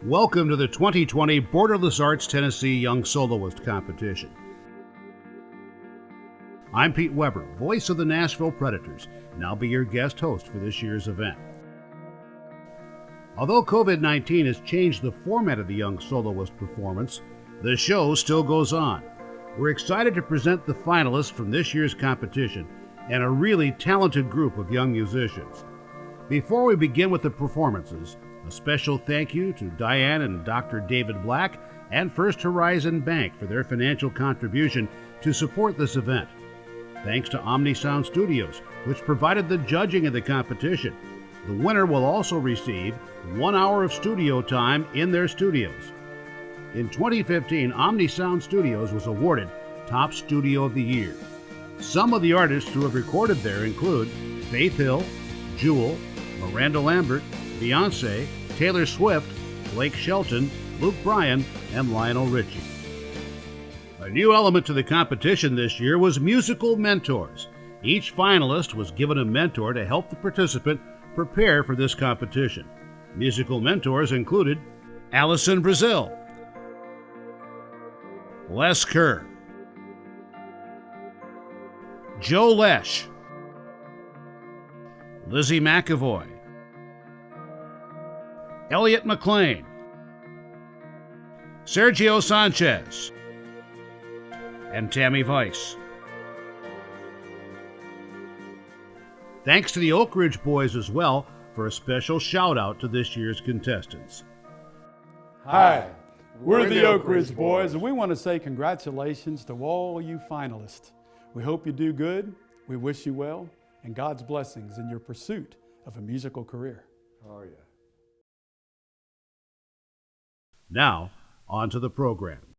Welcome to the 2020 Borderless Arts Tennessee Young Soloist Competition. I'm Pete Weber, voice of the Nashville Predators, and I'll be your guest host for this year's event. Although COVID-19 has changed the format of the Young Soloist performance, the show still goes on. We're excited to present the finalists from this year's competition and a really talented group of young musicians. Before we begin with the performances, a special thank you to Diane and Dr. David Black and First Horizon Bank for their financial contribution to support this event. Thanks to OmniSound Studios, which provided the judging of the competition. The winner will also receive 1 hour of studio time in their studios. In 2015, OmniSound Studios was awarded Top Studio of the Year. Some of the artists who have recorded there include Faith Hill, Jewel, Miranda Lambert, Beyonce, Taylor Swift, Blake Shelton, Luke Bryan, and Lionel Richie. A new element to the competition this year was musical mentors. Each finalist was given a mentor to help the participant prepare for this competition. Musical mentors included Allison Brazil, Les Kerr, Joe Lesh, Lizzie McAvoy, Elliot McLean, Sergio Sanchez, and Tammy Weiss. Thanks to the Oak Ridge Boys as well for a special shout out to this year's contestants. Hi, we're the Oak Ridge Boys, and we want to say congratulations to all you finalists. We hope you do good, we wish you well, and God's blessings in your pursuit of a musical career. Oh, yeah. Now, on to the program.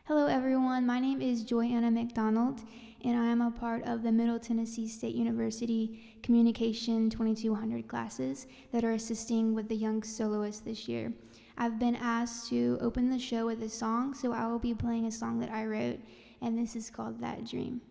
Hello everyone, my name is Joy Anna McDonald, and I am a part of the Middle Tennessee State University Communication 2200 classes that are assisting with the Young Soloist this year. I've been asked to open the show with a song, so I will be playing a song that I wrote, and this is called That Dream.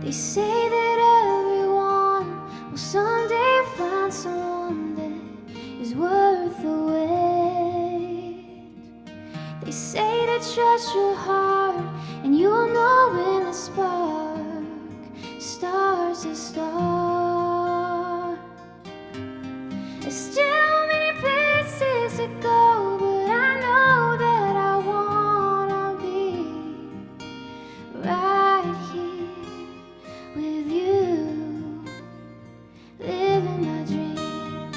They say that everyone will someday find someone that is worth the wait. They say to trust your heart, and you'll know when the spark starts to start. There's still many places to go, but I know that I wanna be right here with you, living the dream,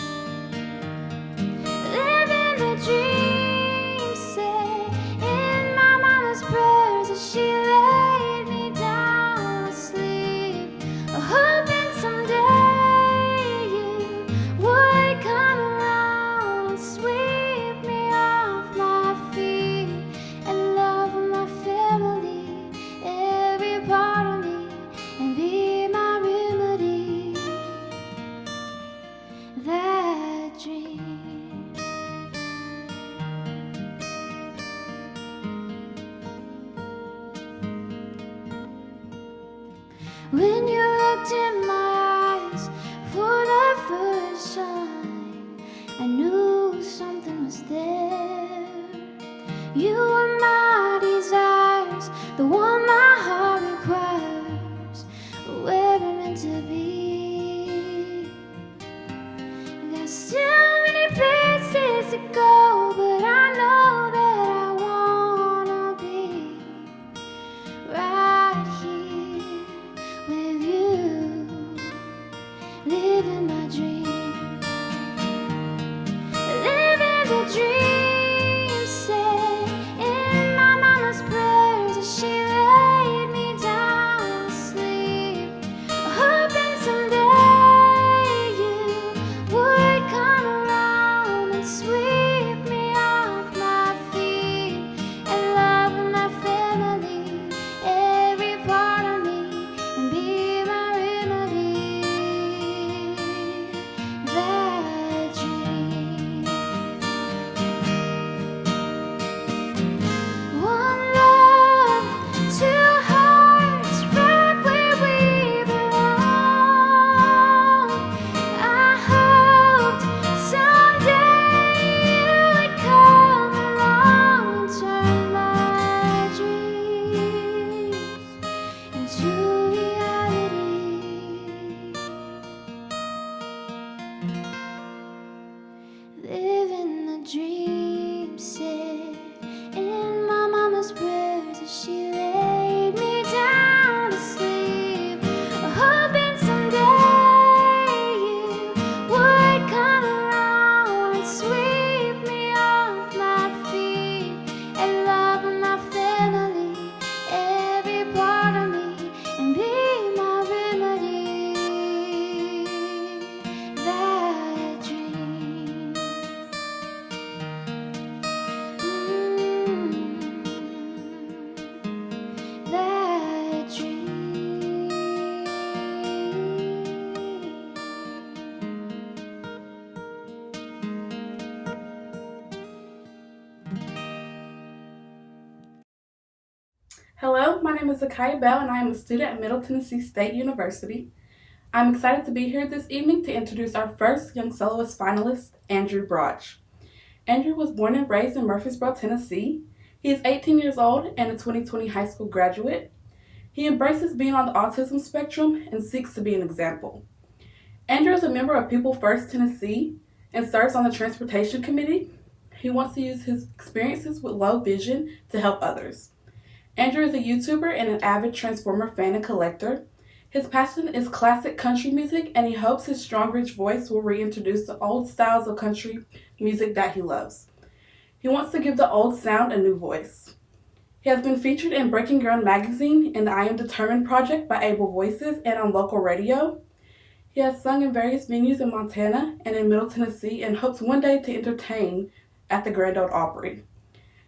living the dream. Say in my mama's prayers as she laid me down to sleep, hoping someday you would come around and sweep me off my feet and love my family, every part of me, and be my remedy. That dream. When you looked in my eyes for the first time, I knew something was there. You were my desires, the one my heart requires, where we're meant to be. There's still many places to go, but I know that I wanna be right here with you. Hello, my name is Zakiya Bell and I am a student at Middle Tennessee State University. I'm excited to be here this evening to introduce our first Young Soloist finalist, Andrew Broch. Andrew was born and raised in Murfreesboro, Tennessee. He is 18 years old and a 2020 high school graduate. He embraces being on the autism spectrum and seeks to be an example. Andrew is a member of People First Tennessee and serves on the Transportation Committee. He wants to use his experiences with low vision to help others. Andrew is a YouTuber and an avid Transformer fan and collector. His passion is classic country music, and he hopes his strong, rich voice will reintroduce the old styles of country music that he loves. He wants to give the old sound a new voice. He has been featured in Breaking Ground magazine, in the I Am Determined project by Able Voices, and on local radio. He has sung in various venues in Montana and in Middle Tennessee and hopes one day to entertain at the Grand Ole Opry.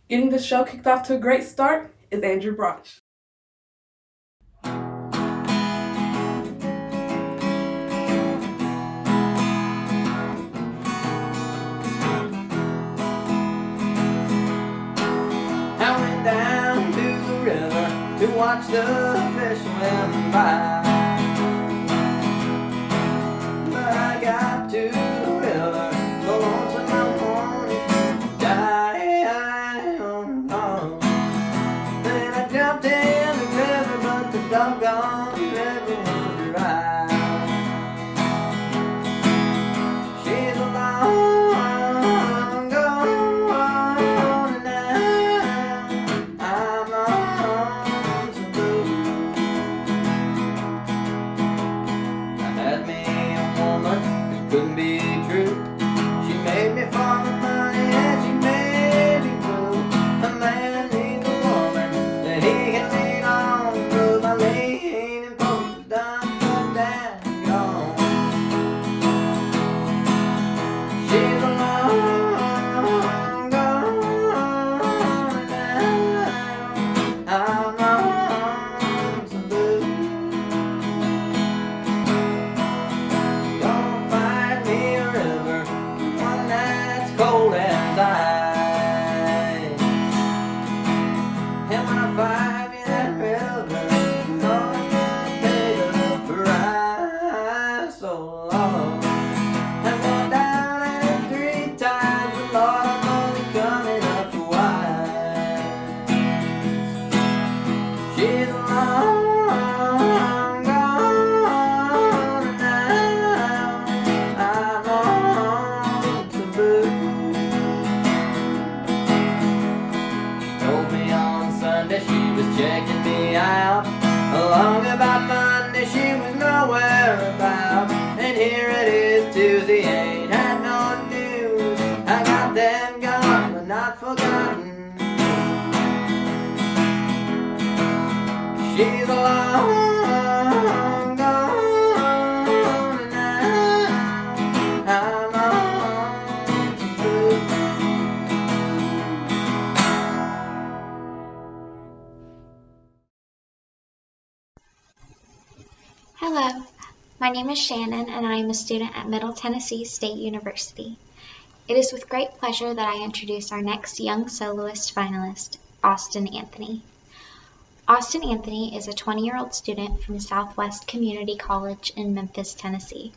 Getting the show kicked off to a great start is Andrew Broch. I went down to the river to watch the fish swim by. But I got to the river, the lonesome I wanted to die. Oh. Then I jumped in the river, but the doggone river was dry. She's a long gone now. I'm on to blue. I had me a woman who couldn't be true. She made me for the money and she made me blue. A man needs a woman that he can lean on. Cause my leaning post is done put down and gone. She's a long gone now. I'm on some blue. Don't find me a river, one that's cold as ice. And when I find me that river, I'm gonna pay the price. So long. I'm going down at it 3 times, but Lord, I'm only coming up twice. She's a long gone now. I'm on to blue. Told me on Sunday she was checking me out. Along about Monday she was nowhere about. And here it is Tuesday, ain't had no news. I got them gone but not forgotten. She's a long gone now. I'm on to blue. Hello, my name is Shannon and I am a student at Middle Tennessee State University. It is with great pleasure that I introduce our next Young Soloist finalist, Austin Anthony. Austin Anthony is a 20-year-old student from Southwest Community College in Memphis, Tennessee.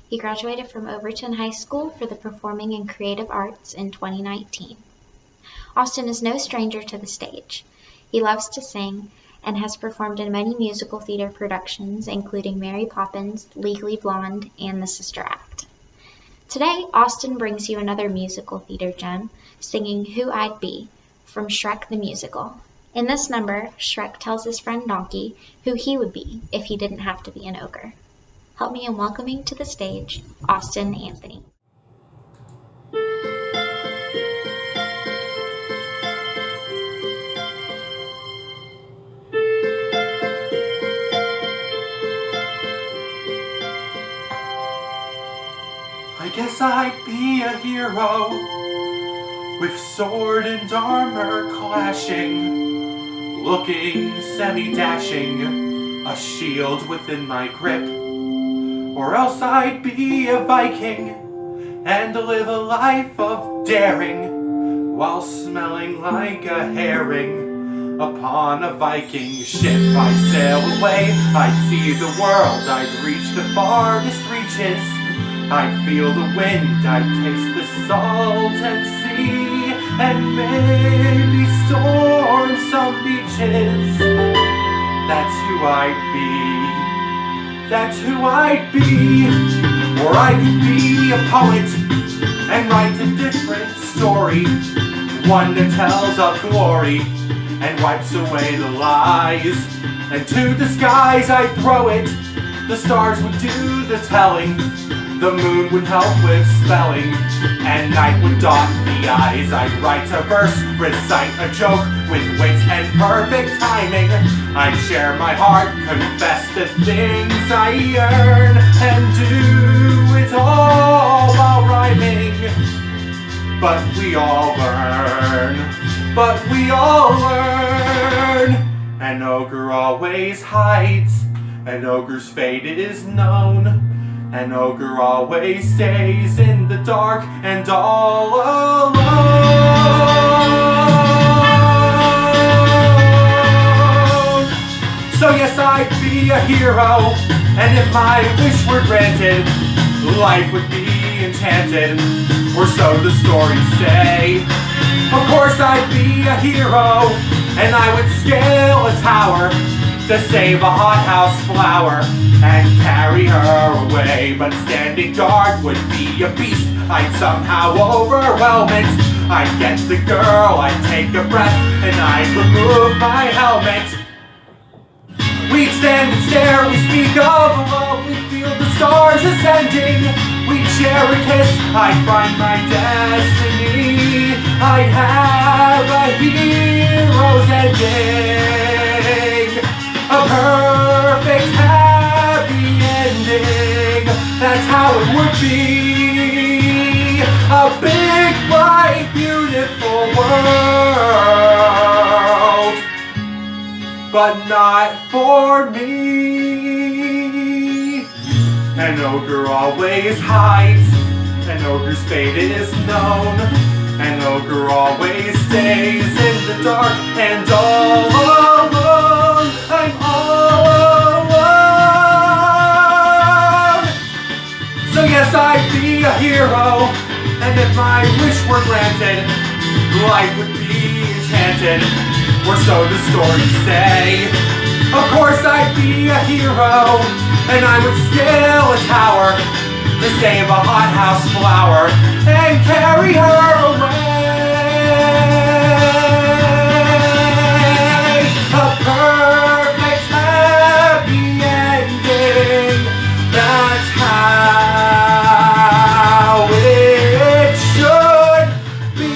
He graduated from Overton High School for the Performing and Creative Arts in 2019. Austin is no stranger to the stage. He loves to sing and has performed in many musical theater productions, including Mary Poppins, Legally Blonde, and The Sister Act. Today, Austin brings you another musical theater gem, singing Who I'd Be from Shrek the Musical. In this number, Shrek tells his friend Donkey who he would be if he didn't have to be an ogre. Help me in welcoming to the stage, Austin Anthony. I guess I'd be a hero with sword and armor clashing, looking semi-dashing, a shield within my grip. Or else I'd be a Viking and live a life of daring while smelling like a herring Upon a Viking ship I'd sail away. I'd see the world, I'd reach the farthest reaches. I'd feel the wind, I'd taste the salt and sea, and maybe storm some beaches. That's who I'd be. That's who I'd be. Or I could be a poet and write a different story, one that tells of glory and wipes away the lies. And to the skies I'd throw it. The stars would do the telling. The moon would help with spelling, and night would dot the eyes. I'd write a verse, recite a joke with wit and perfect timing. I'd share my heart, confess the things I yearn, and do it all while rhyming. But we all learn, but we all learn. An ogre always hides, an ogre's fate is known. An ogre always stays in the dark and all alone. So yes, I'd be a hero, and if my wish were granted, life would be enchanted, or so the stories say. Of course I'd be a hero, and I would scale a tower to save a hothouse flower and carry her away. But standing guard would be a beast, I'd somehow overwhelm it. I'd get the girl, I'd take a breath, and I'd remove my helmet. We'd stand and stare, we speak of love, we'd feel the stars ascending. We'd share a kiss, I'd find my destiny. I'd have a hero's ending, a perfect happy ending. That's how it would be. A big, bright, beautiful world, but not for me. An ogre always hides, an ogre's fate is known. An ogre always stays in the dark and all alone. I'm all alone. So yes, I'd be a hero, and if my wish were granted, life would be enchanted, or so the stories say. Of course I'd be a hero, and I would scale a tower to save a hothouse flower and carry her away. A perfect happy ending. That's how it should be.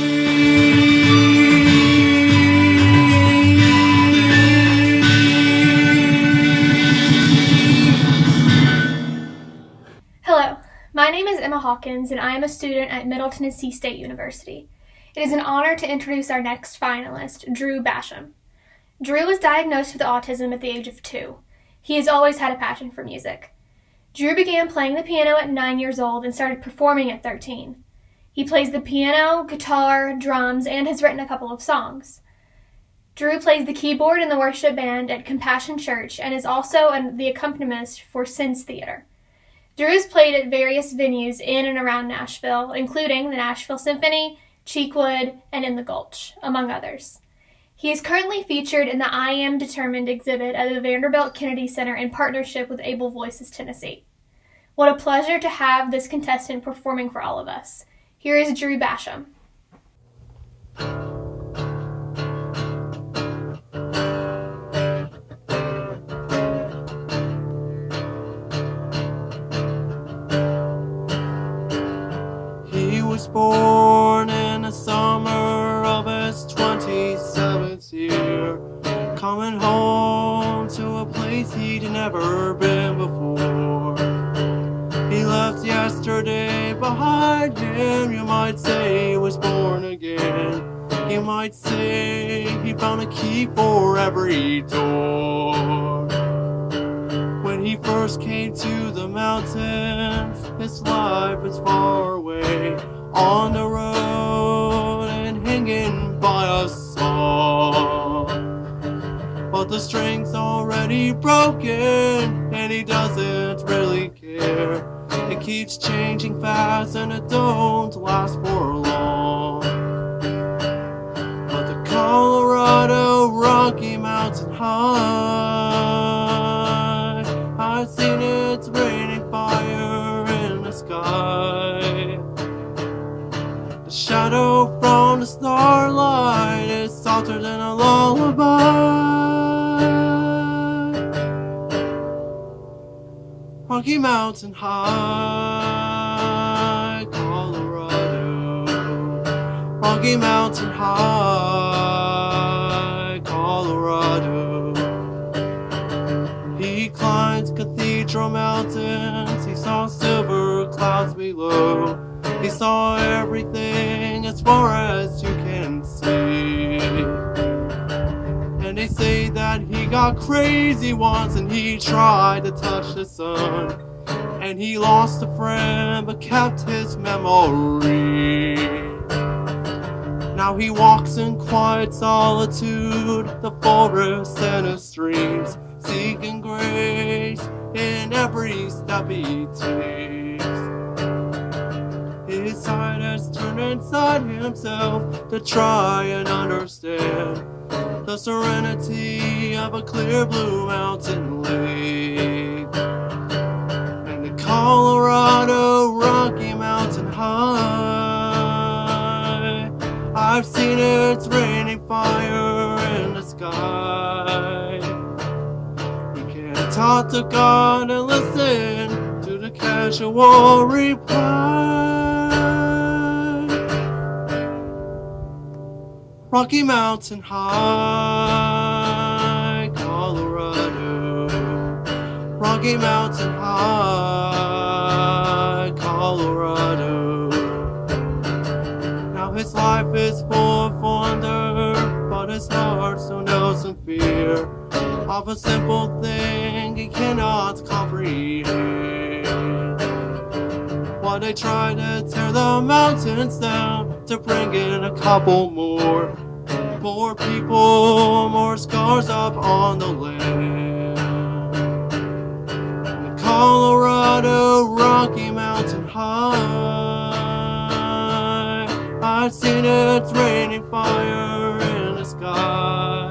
Hello, my name is Emma Hawkins, and I am a student at Middle Tennessee State University. It is an honor to introduce our next finalist, Drew Basham. Drew was diagnosed with autism at the age of 2. He has always had a passion for music. Drew began playing the piano at 9 years old and started performing at 13. He plays the piano, guitar, drums, and has written a couple of songs. Drew plays the keyboard in the worship band at Compassion Church and is also the accompanist for Sins Theater. Drew has played at various venues in and around Nashville, including the Nashville Symphony, Cheekwood, and In the Gulch, among others. He is currently featured in the I Am Determined exhibit at the Vanderbilt Kennedy Center in partnership with Able Voices Tennessee. What a pleasure to have this contestant performing for all of us. Here is Drew Basham. He was born in the summer of his 27th year, coming home to a place he'd never been before. He left yesterday behind him, you might say he was born again. You might say he found a key for every door. When he first came to the mountains, his life was far away, on the road and hanging by a song. but the string's already broken, and he doesn't really care. It keeps changing fast and it don't last for long. But the Colorado Rocky Mountain High, I've seen it's raining fire in the sky. The shadow from the starlight is softer than a lullaby. Rocky Mountain High, Colorado. Rocky Mountain High, Colorado. He climbed Cathedral Mountains. He saw silver clouds below. He saw everything as far as you can see. And they say that he got crazy once and he tried to touch the sun. And he lost a friend but kept his memory. Now he walks in quiet solitude, the forests and the streams, seeking grace in every step he takes. His side has turned inside himself to try and understand the serenity of a clear blue mountain lake. And the Colorado Rocky Mountain High, I've seen it's raining fire in the sky. You can't talk to God and listen to the casual reply. Rocky Mountain High, Colorado. Rocky Mountain High, Colorado. Now his life is full of wonder, but his heart still knows some fear of a simple thing he cannot comprehend. While they try to tear the mountains down to bring in a couple more people, more scars up on the land. The Colorado Rocky Mountain High, I've seen it's raining fire in the sky.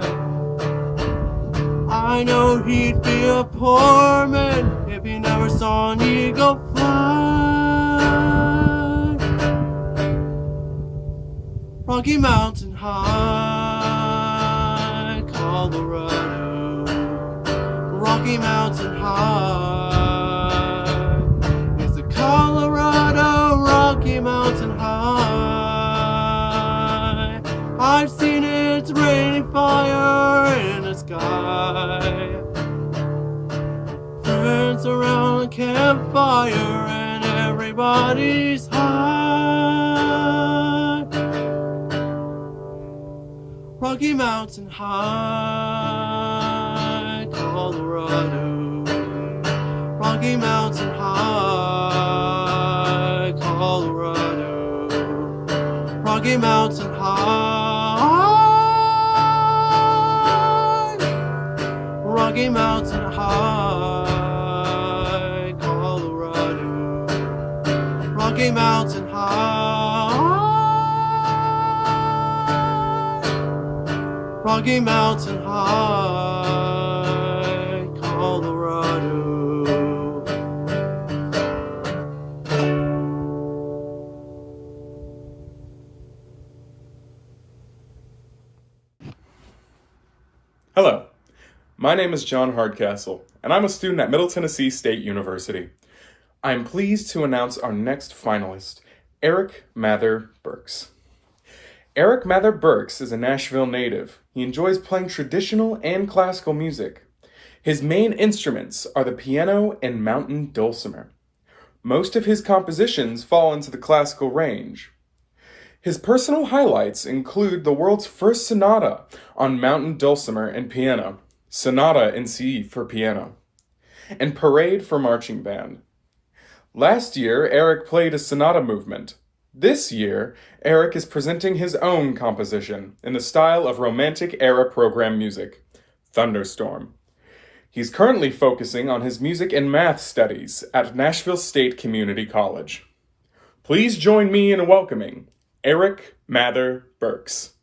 I know he'd be a poor man if he never saw an eagle fly. Rocky Mountain High, Colorado. Rocky Mountain High is the Colorado Rocky Mountain High. I've seen it's raining fire in the sky. Friends around a campfire and everybody's high. Rocky Mountain High, Colorado. Rocky Mountain High, Colorado. Rocky Mountain High, Rocky Mountain High, Colorado. Rocky Mountain High, Rocky Mountain High, Colorado. Hello, my name is John Hardcastle, and I'm a student at Middle Tennessee State University. I am pleased to announce our next finalist, Eric Mather Burks. Eric Mather Burks is a Nashville native. He enjoys playing traditional and classical music. His main instruments are the piano and mountain dulcimer. Most of his compositions fall into the classical range. His personal highlights include the world's first sonata on mountain dulcimer and piano, Sonata in C for piano, and Parade for marching band. Last year, Eric played a sonata movement. This year, Eric is presenting his own composition in the style of Romantic-era program music, Thunderstorm. He's currently focusing on his music and math studies at Nashville State Community College. Please join me in welcoming Eric Mather Burks.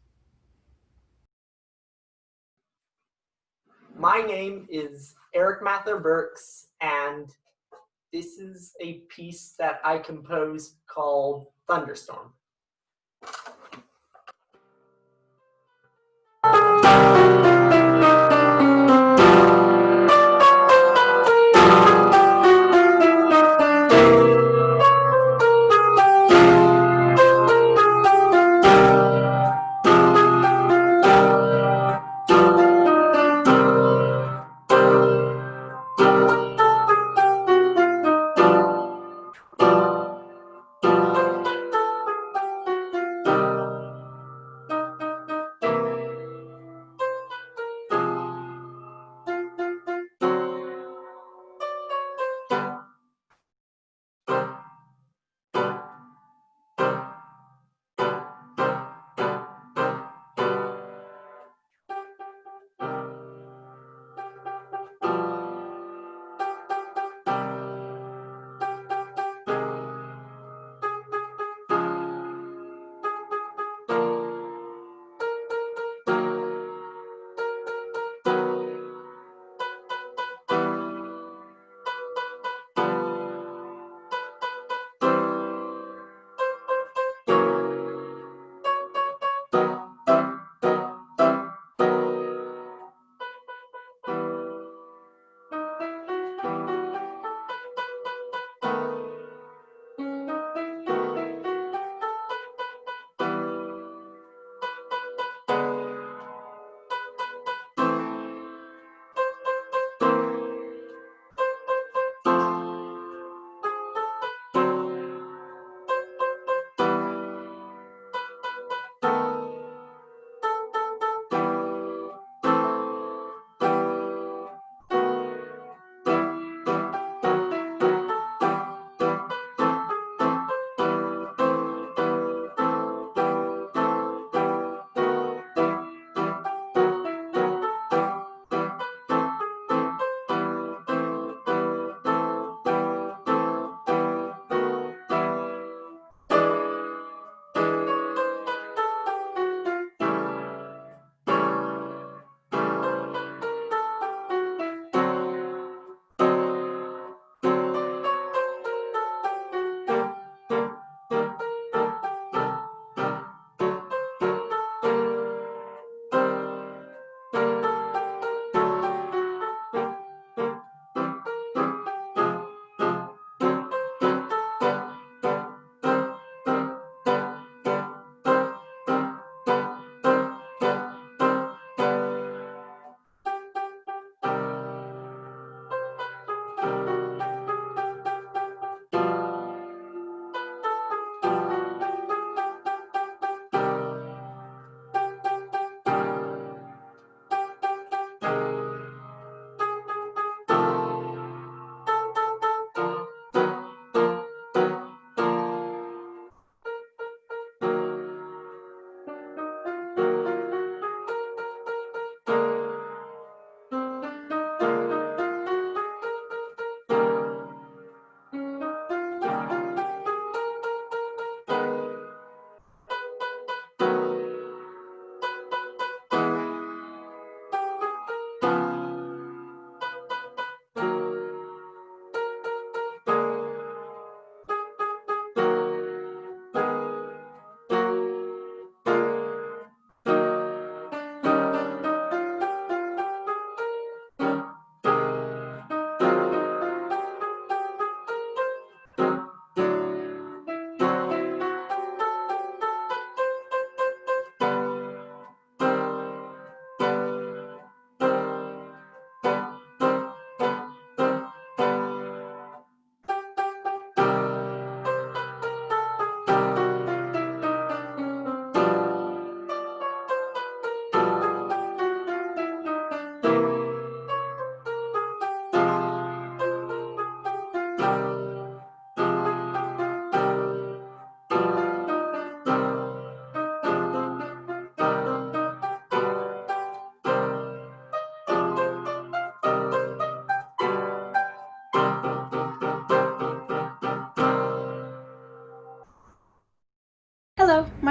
My name is Eric Mather Burks, and this is a piece that I composed called Thunderstorm.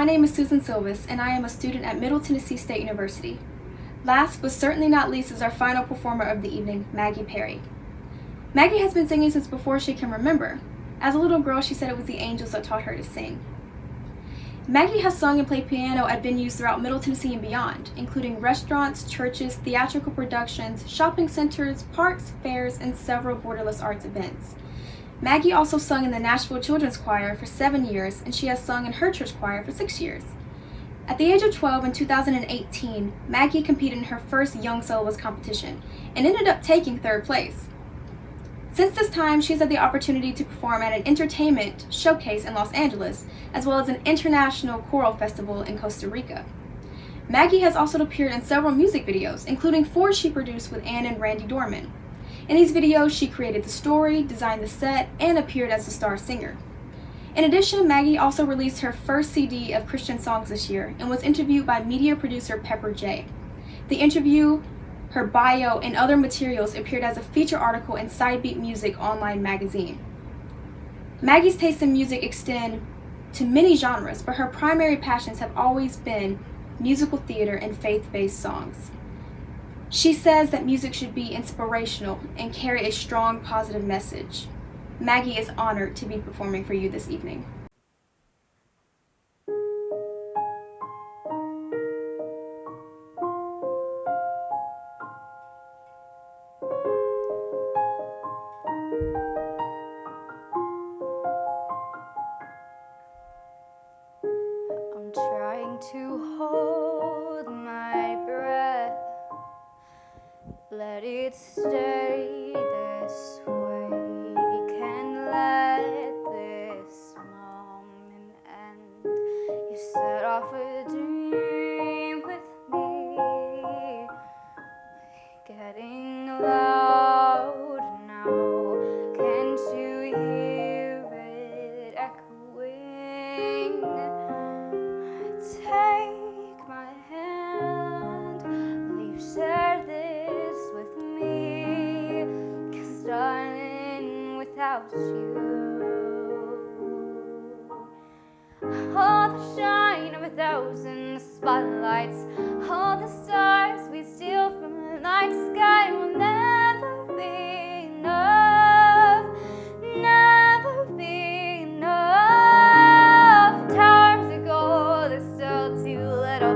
My name is Susan Silvis, and I am a student at Middle Tennessee State University. Last but certainly not least is our final performer of the evening, Maggie Perry. Maggie has been singing since before she can remember. As a little girl, she said it was the angels that taught her to sing. Maggie has sung and played piano at venues throughout Middle Tennessee and beyond, including restaurants, churches, theatrical productions, shopping centers, parks, fairs, and several borderless arts events. Maggie also sung in the Nashville Children's Choir for 7 years, and she has sung in her church choir for 6 years. At the age of 12 in 2018, Maggie competed in her first Young Soloist competition and ended up taking 3rd place. Since this time, she's had the opportunity to perform at an entertainment showcase in Los Angeles, as well as an international choral festival in Costa Rica. Maggie has also appeared in several music videos, including 4 she produced with Ann and Randy Dorman. In these videos, she created the story, designed the set, and appeared as the star singer. In addition, Maggie also released her first CD of Christian songs this year and was interviewed by media producer Pepper J. The interview, her bio, and other materials appeared as a feature article in Sidebeat Music online magazine. Maggie's tastes in music extend to many genres, but her primary passions have always been musical theater and faith-based songs. She says that music should be inspirational and carry a strong, positive message. Maggie is honored to be performing for you this evening. I'm trying to hold my breath. Let it stay this way. Can let this moment end. You set off a dream with me, getting loud now. Can't you hear it echoing? Take my hand, will you share this with me? 'Cause darling, without you, all the shine of 1,000 spotlights, all the stars we steal from the night sky will never be enough, never be enough. Towers of gold are still too little.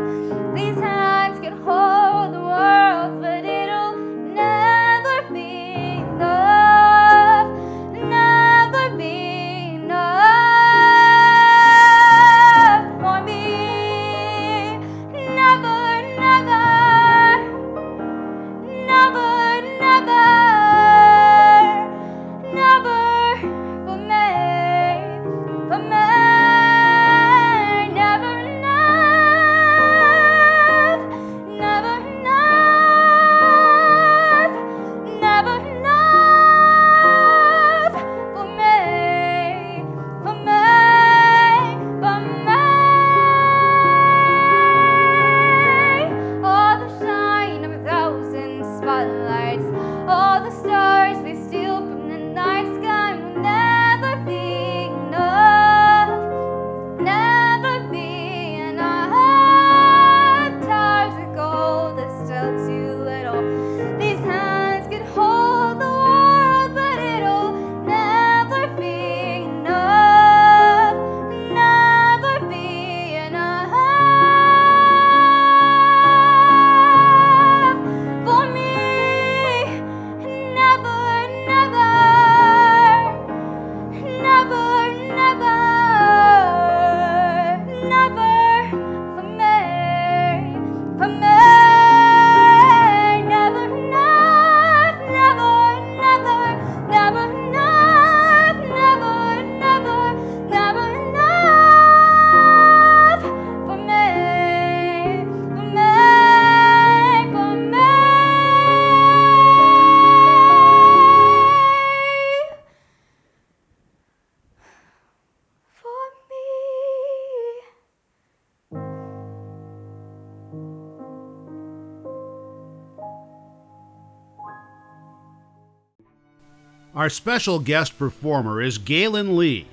These hands can hold the world, but it'll never be enough, never be enough for me. Never, never, never, never, never for me, for me. Never enough, never enough, never enough for me, for me, for me. All the shine of 1,000 spotlights, all the stars we steal from the night sky will never be enough, never be enough. Towers of gold are still too little. These hands can hold the world, but it'll never be enough, never be enough for me. Never, never, never, never, never for me, for me. Never enough, never, never, never enough, never, never, never enough for me, for me, for me. For me. Our special guest performer is Galen Lee.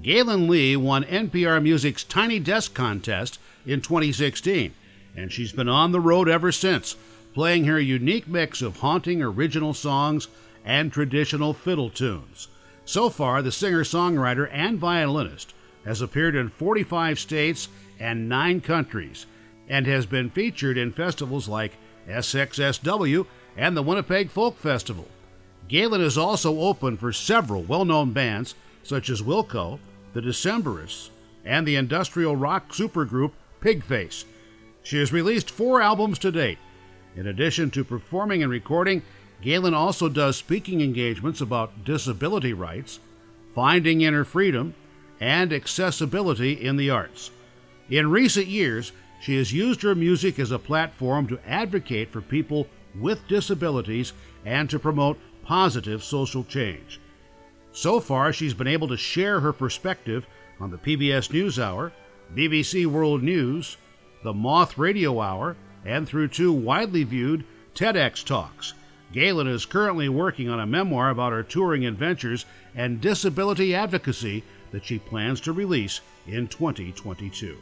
Galen Lee won NPR Music's Tiny Desk contest in 2016, and she's been on the road ever since, playing her unique mix of haunting original songs and traditional fiddle tunes. So far, the singer-songwriter and violinist has appeared in 45 states and 9 countries, and has been featured in festivals like SXSW and the Winnipeg Folk Festival. Galen is also opened for several well-known bands such as Wilco, the Decemberists, and the industrial rock supergroup Pigface. She has released 4 albums to date. In addition to performing and recording, Galen also does speaking engagements about disability rights, finding inner freedom, and accessibility in the arts. In recent years, she has used her music as a platform to advocate for people with disabilities and to promote positive social change. So far, she's been able to share her perspective on the PBS NewsHour, BBC World News, the Moth Radio Hour, and through 2 widely viewed TEDx talks. Galen is currently working on a memoir about her touring adventures and disability advocacy that she plans to release in 2022.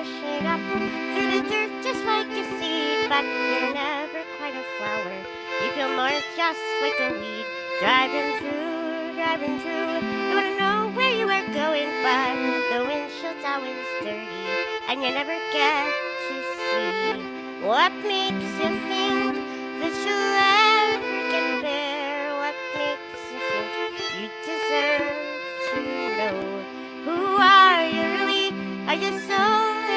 pushing up through the dirt just like a seed, but you're never quite a flower. You feel more just like a weed. Driving through, you wanna know where you are going, but the windshield's always dirty, and you never get to see what makes you think that you'll ever get there. What makes you think you deserve to know? Who are you really? Are you so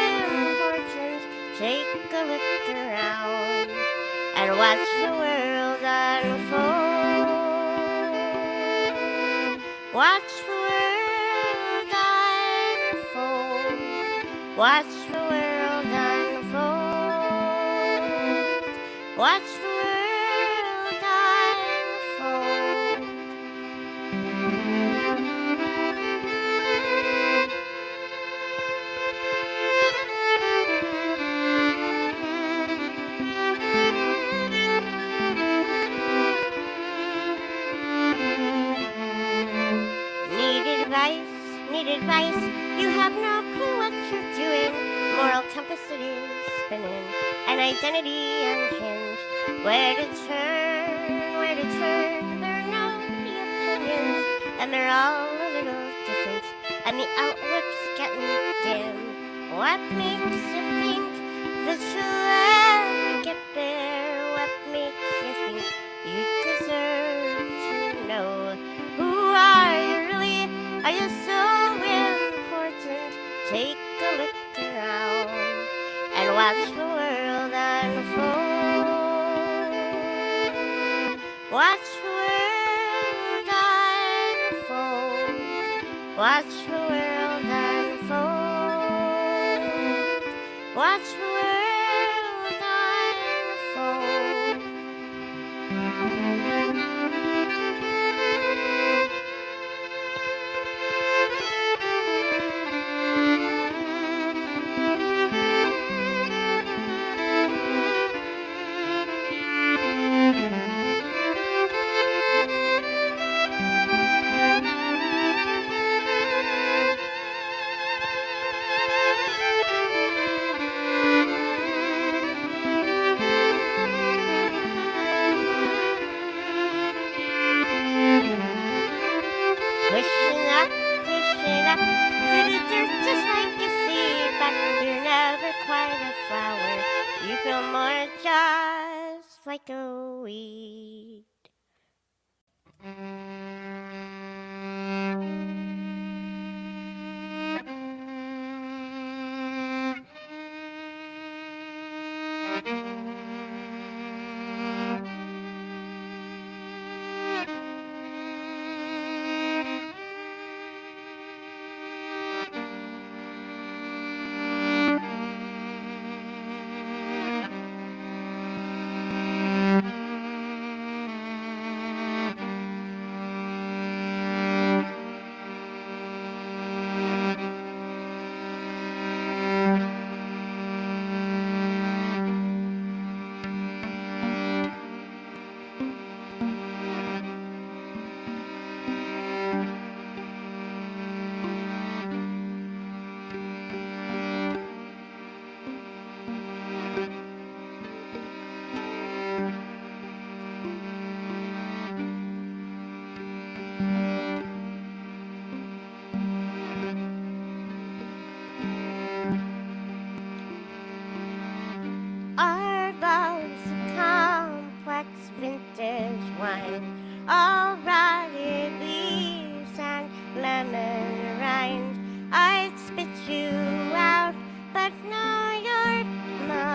important? Take a look around and watch the world unfold. Watch the world unfold. Watch the world unfold. Watch the world unfold. Need advice, you have no clue what you're doing. Moral compass it is spinning, an identity unhinged. Where to turn, there are no opinions, and they're all a little different, and the outlook's getting dim. What makes you think that you'll ever get there? What makes you think you deserve to know? Who are you really? Are you so important? Take a look around and watch the world unfold. Watch the world unfold. Watch the world unfold. Watch the world unfold. pushing up through the dirt just like a seed, but you're never quite a flower. You feel more just like a weed. Our love's a complex vintage wine, all rotted leaves and lemon rinds. I'd spit you out, but now you're mine.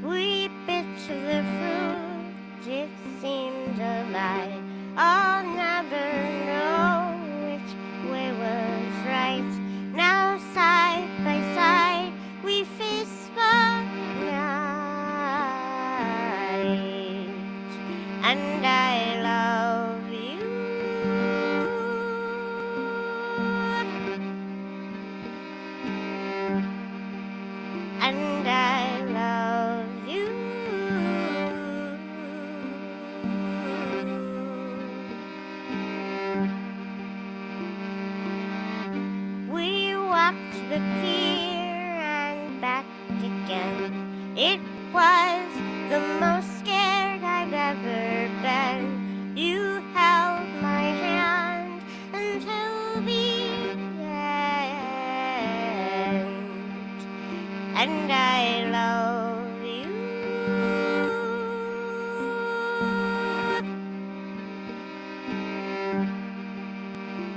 We bit the fruit, it seemed a lie. I'll never know which way was right. Now side by side we face the night, and I love you, and I love you. We walked the pier and back again. It was the most scared I've ever been. You held my hand until the end, and I love you,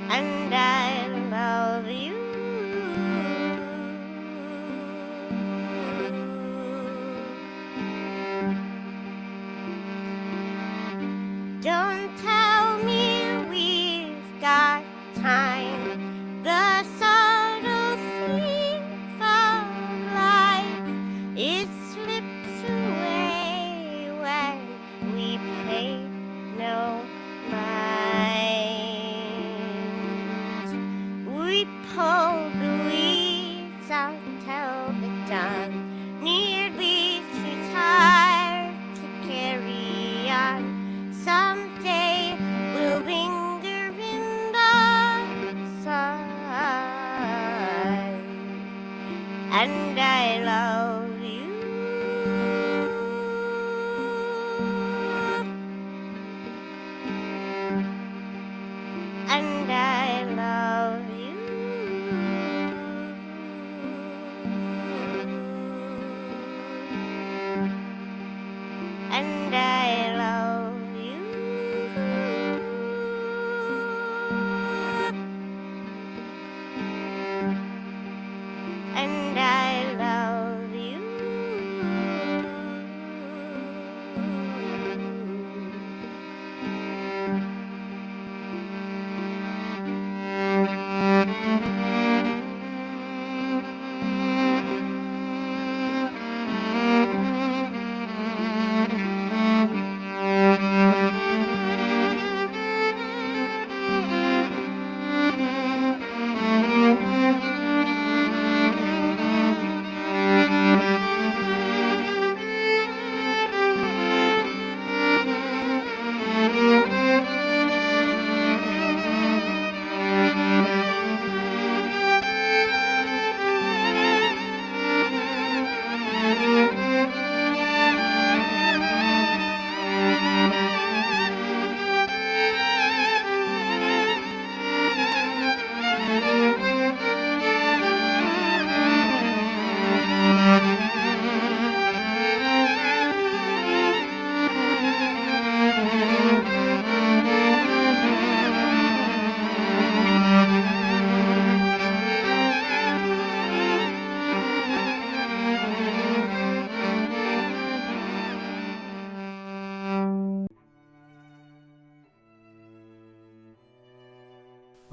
and I love you. Don't tell me we've got time. The subtle thief of life, it slips away when we pay no mind. We pull the weeds out till the dawn, nearly too tired to carry on. Someday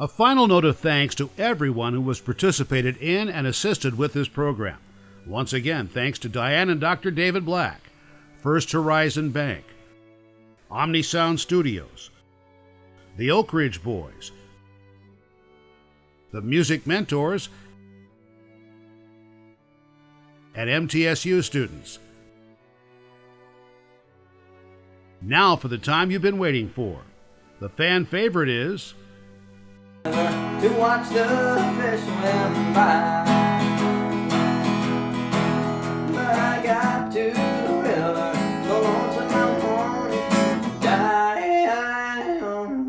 A final note of thanks to everyone who has participated in and assisted with this program. Once again, thanks to Diane and Dr. David Black, First Horizon Bank, Omni Sound Studios, the Oak Ridge Boys, the Music Mentors, and MTSU students. Now for the time you've been waiting for. The fan favorite is... To watch the fish swim by. But I got to the river, the lonesome I'm morning, down.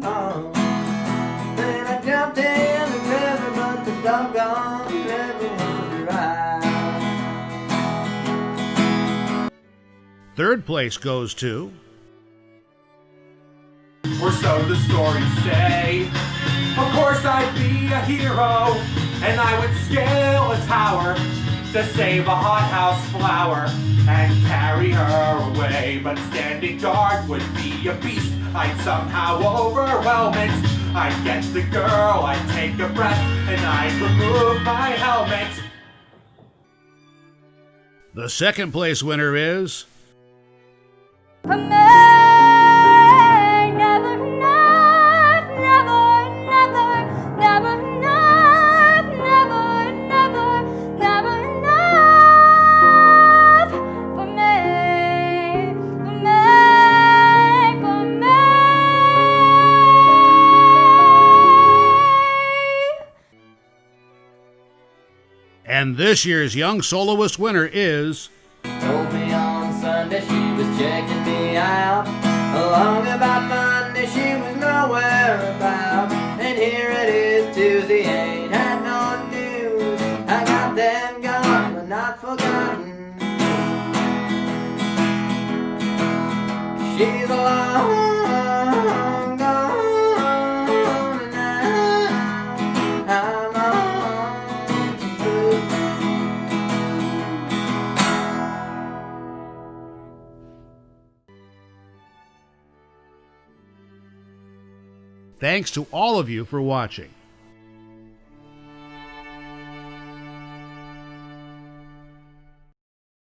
Then I jumped in the river, but the doggone river was dry. Third place goes to... Or so the stories say. Of course I'd be a hero, and I would scale a tower to save a hothouse flower and carry her away. But standing guard would be a beast, I'd somehow overwhelm it. I'd get the girl, I'd take a breath, and I'd remove my helmet. The second place winner is... And this year's Young Soloist winner is... Told me on Sunday she was checking me out. Along about Monday she was nowhere about. And here it is Tuesday, ain't had no news. I got them gone but not forgotten. She's long gone and I'm on to prove. Thanks to all of you for watching.